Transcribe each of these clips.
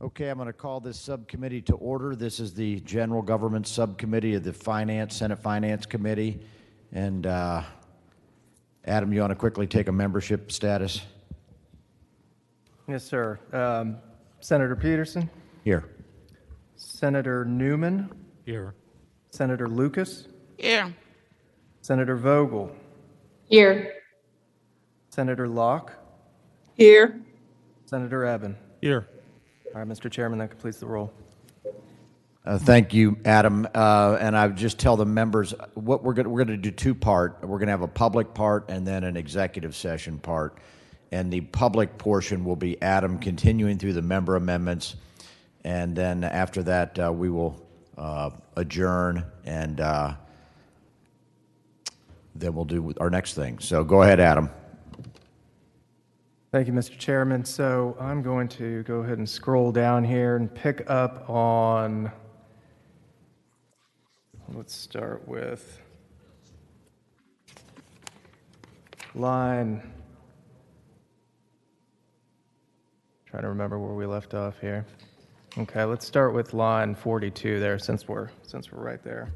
Okay, I'm going to call this subcommittee to order. This is the General Government Subcommittee of the Senate Finance Committee. And Adam, you want to quickly take a membership status? Yes, sir. Senator Peterson? Here. Senator Newman? Here. Senator Lucas? Here. Senator Vogel? Here. Senator Locke? Here. Senator Eben? Here. All right, Mr. Chairman, that completes the roll. Thank you, Adam. And I would just tell the members what we're going to do two-part. We're going to have a public part and then an executive session part. And the public portion will be Adam continuing through the member amendments. And then after that, we will adjourn and then we'll do our next thing. So go ahead, Adam. Thank you, Mr. Chairman. So I'm going to go ahead and scroll down here and pick up on, let's start with line, trying to remember where we left off here. Okay, let's start with line 42 there since we're right there.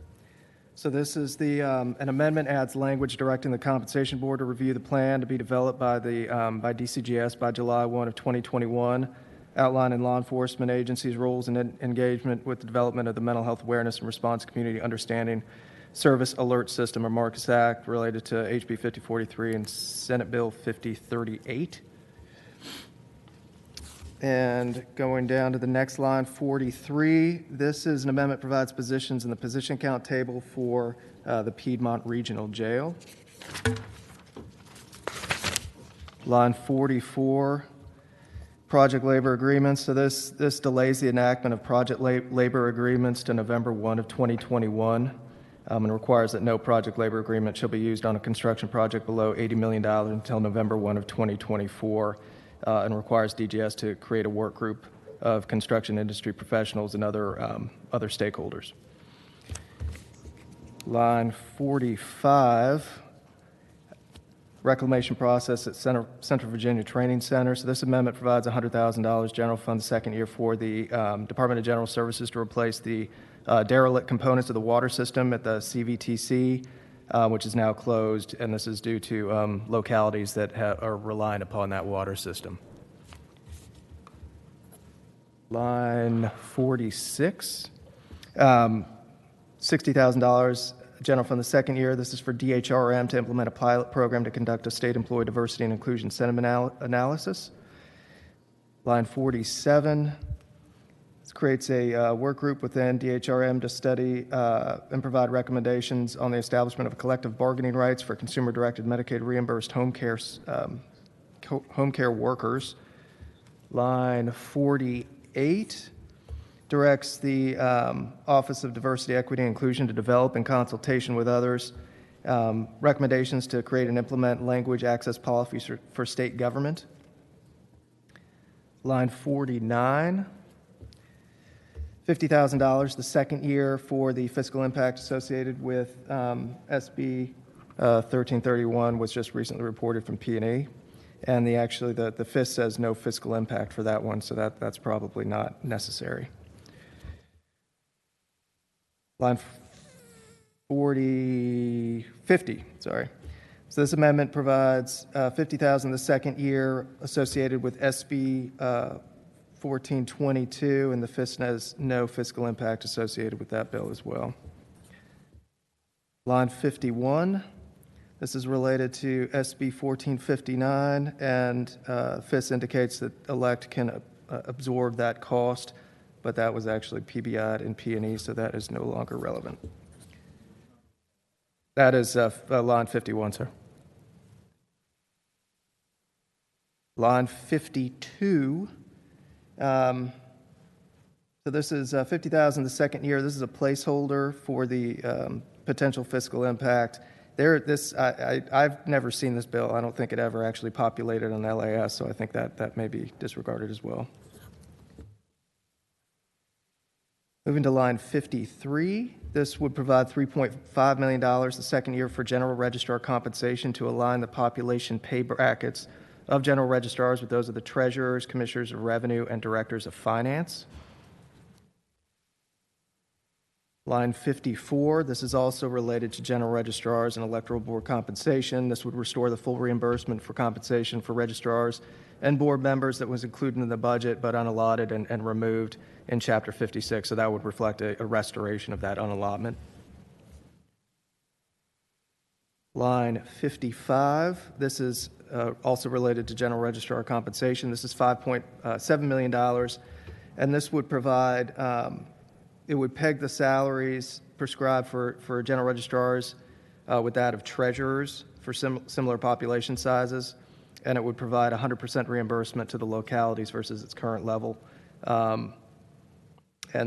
So this is an amendment adds language directing the Compensation Board to review the plan to be developed by by DCGS by July 1 of 2021, outlining law enforcement agencies' roles and engagement with the development of the Mental Health Awareness and Response Community Understanding Service Alert System, or Marcus Act, related to HB 5043 and Senate Bill 5038. And going down to the next line, 43, this is an amendment provides positions in the position count table for the Piedmont Regional Jail. Line 44, project labor agreements. So this delays the enactment of project labor agreements to November 1 of 2021 and requires that no project labor agreement shall be used on a construction project below $80 million until November 1 of 2024. And requires DGS to create a work group of construction industry professionals and other stakeholders. Line 45, reclamation process at Central Virginia Training Center. So this amendment provides $100,000 general fund the second year for the Department of General Services to replace the derelict components of the water system at the CVTC, which is now closed, and this is due to localities that are relying upon that water system. Line 46, $60,000 general fund the second year. This is for DHRM to implement a pilot program to conduct a state employee diversity and inclusion sentiment analysis. Line 47, this creates a work group within DHRM to study and provide recommendations on the establishment of collective bargaining rights for consumer-directed Medicaid reimbursed home care workers. Line 48 directs the Office of Diversity, Equity, and Inclusion to develop, in consultation with others, recommendations to create and implement language access policies for state government. Line 49, $50,000 the second year for the fiscal impact associated with SB 1331 was just recently reported from P&E. And the FIS says no fiscal impact for that one, so that's probably not necessary. Line 50, sorry. So this amendment provides $50,000 the second year associated with SB 1422, and the FIS has no fiscal impact associated with that bill as well. Line 51, this is related to SB 1459, and FIS indicates that ELECT can absorb that cost, but that was actually PBI'd in P&E, so that is no longer relevant. That is line 51, sir. Line 52, so this is $50,000 the second year. This is a placeholder for the potential fiscal impact. I've never seen this bill. I don't think it ever actually populated on LAS, so I think that may be disregarded as well. Moving to line 53, this would provide $3.5 million the second year for general registrar compensation to align the population pay brackets of general registrars with those of the treasurers, commissioners of revenue, and directors of finance. Line 54, this is also related to general registrars and electoral board compensation. This would restore the full reimbursement for compensation for registrars and board members that was included in the budget but unallotted and removed in Chapter 56. So that would reflect a restoration of that unallotment. Line 55, this is also related to general registrar compensation. This is $5.7 million, and this would provide, it would peg the salaries prescribed for general registrars with that of treasurers for similar population sizes, and it would provide 100% reimbursement to the localities versus its current level. And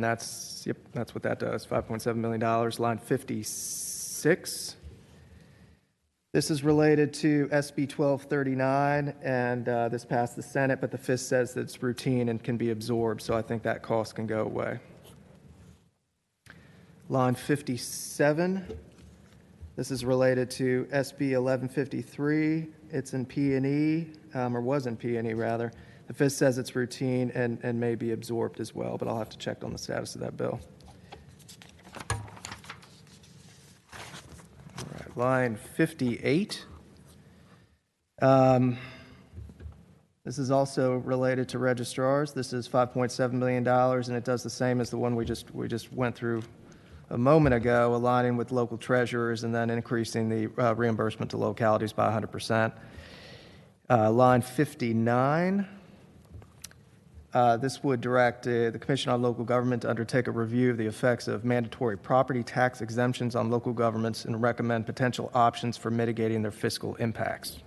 that's what that does, $5.7 million. Line 56. This is related to SB 1239, and this passed the Senate, but the FIS says that it's routine and can be absorbed, so I think that cost can go away. Line 57, this is related to SB 1153. It's in P&E, or was in P&E rather. The FIS says it's routine and may be absorbed as well, but I'll have to check on the status of that bill. Line 58. This is also related to registrars. This is $5.7 million, and it does the same as the one we just went through a moment ago, aligning with local treasurers and then increasing the reimbursement to localities by 100%. Line 59. This would direct the Commission on Local Government to undertake a review of the effects of mandatory property tax exemptions on local governments and recommend potential options for mitigating their fiscal impacts.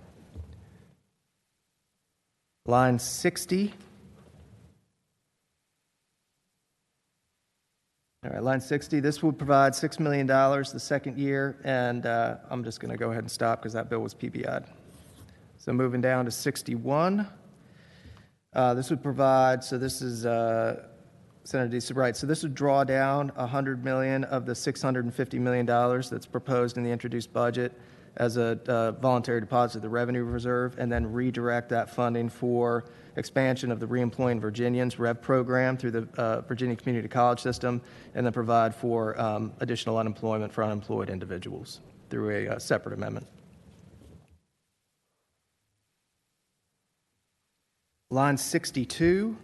Line 60. All right, line 60. This would provide $6 million the second year, and I'm just going to go ahead and stop because that bill was PBI'd. So moving down to 61. This would provide, so this is Senator Deese, right? So this would draw down $100 million of the $650 million that's proposed in the introduced budget as a voluntary deposit to the revenue reserve, and then redirect that funding for expansion of the Reemploying Virginians REV program through the Virginia Community College System, and then provide for additional unemployment for unemployed individuals through a separate amendment. Line 62,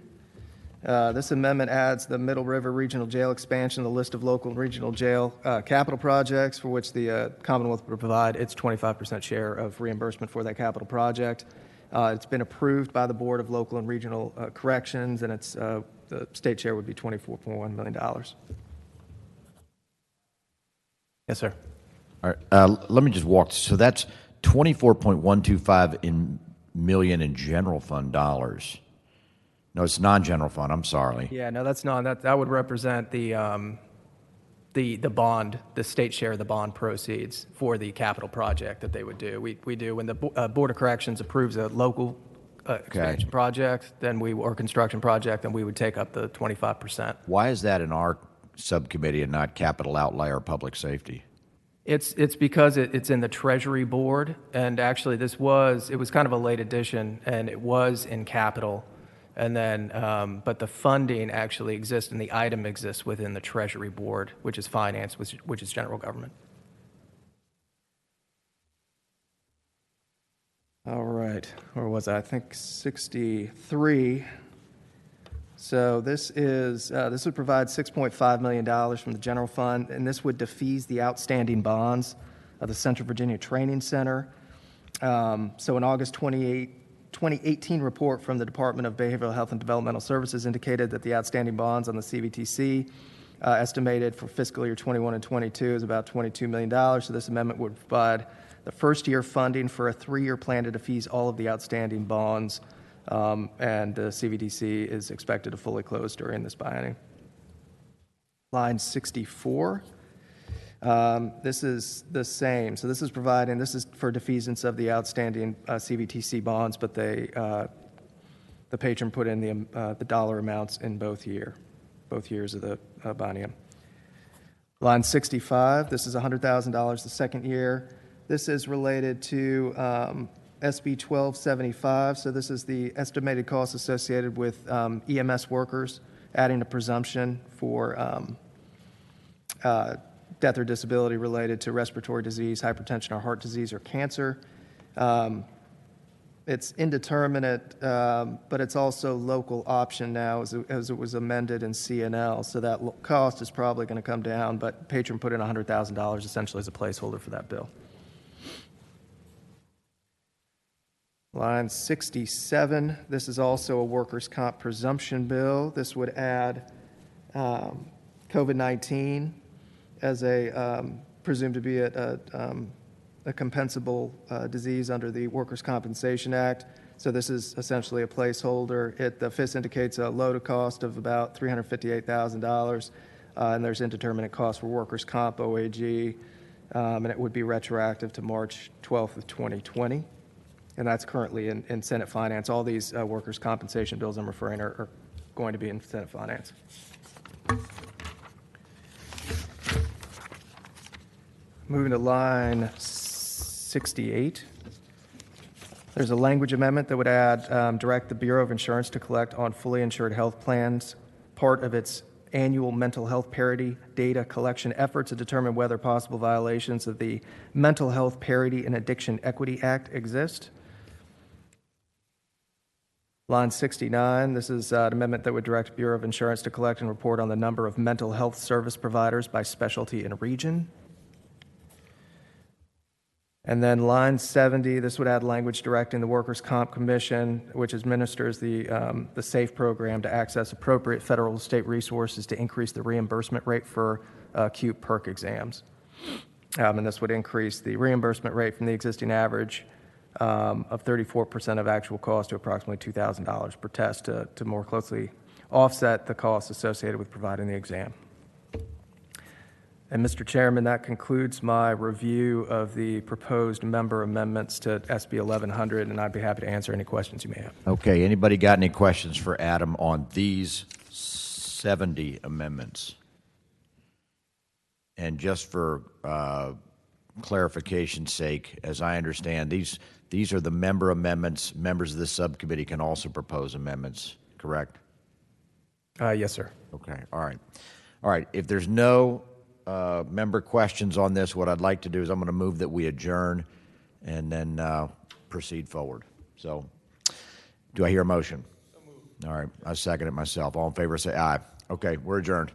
this amendment adds the Middle River Regional Jail expansion to the list of local and regional jail capital projects for which the Commonwealth would provide its 25% share of reimbursement for that capital project. It's been approved by the Board of Local and Regional Corrections, and it's the state share would be $24.1 million. Yes, sir. All right, let me just walk. So that's 24.125 million in general fund dollars. No, it's non-general fund. I'm sorry. Yeah, no, that's not. That would represent the bond, the state share of the bond proceeds for the capital project that they would do. We do when the Board of Corrections approves a local expansion project, then or construction project, then we would take up the 25%. Why is that in our subcommittee and not capital outlay or public safety? It's because it's in the Treasury Board, and actually it was kind of a late addition, and it was in capital, and then but the funding actually exists and the item exists within the Treasury Board, which is finance, which is general government. All right, where was I? I think 63. So this would provide $6.5 million from the general fund, and this would defease the outstanding bonds of the Central Virginia Training Center. So in August 2018 report from the Department of Behavioral Health and Developmental Services indicated that the outstanding bonds on the CVTC estimated for fiscal year 21 and 22 is about $22 million. So this amendment would provide the first year funding for a 3-year plan to defease all of the outstanding bonds. And the CVDC is expected to fully close during this biennium. Line 64. This is the same. So this is for defeasance of the outstanding CVTC bonds, but the patron put in the dollar amounts in both years of the biennium. Line 65. This is $100,000 the second year. This is related to SB 1275. So this is the estimated cost associated with EMS workers, adding a presumption for death or disability related to respiratory disease, hypertension, or heart disease, or cancer. It's indeterminate, but it's also local option now as it was amended in CNL. So that cost is probably going to come down, but patron put in $100,000 essentially as a placeholder for that bill. Line 67, this is also a workers' comp presumption bill. This would add COVID-19 as presumed to be a compensable disease under the Workers' Compensation Act. So this is essentially a placeholder. The FIS indicates a load cost of about $358,000, and there's indeterminate cost for workers' comp, OAG, and it would be retroactive to March 12th of 2020. And that's currently in Senate Finance. All these workers' compensation bills I'm referring are going to be in Senate Finance. Moving to line 68. There's a language amendment that would add, direct the Bureau of Insurance to collect on fully insured health plans part of its annual mental health parity data collection effort to determine whether possible violations of the Mental Health Parity and Addiction Equity Act exist. Line 69, this is an amendment that would direct Bureau of Insurance to collect and report on the number of mental health service providers by specialty and region. And then line 70, this would add language directing the Workers' Comp Commission, which administers the SAFE program, to access appropriate federal and state resources to increase the reimbursement rate for acute PERC exams. And this would increase the reimbursement rate from the existing average of 34% of actual cost to approximately $2,000 per test to more closely offset the costs associated with providing the exam. And Mr. Chairman, that concludes my review of the proposed member amendments to SB 1100, and I'd be happy to answer any questions you may have. Okay, anybody got any questions for Adam on these 70 amendments? And just for clarification's sake, as I understand, these are the member amendments. Members of this subcommittee can also propose amendments, correct? Yes, sir. Okay, all right. All right, if there's no member questions on this, what I'd like to do is I'm going to move that we adjourn and then proceed forward. So do I hear a motion? So moved. All right, I second it myself. All in favor say aye. Okay, we're adjourned.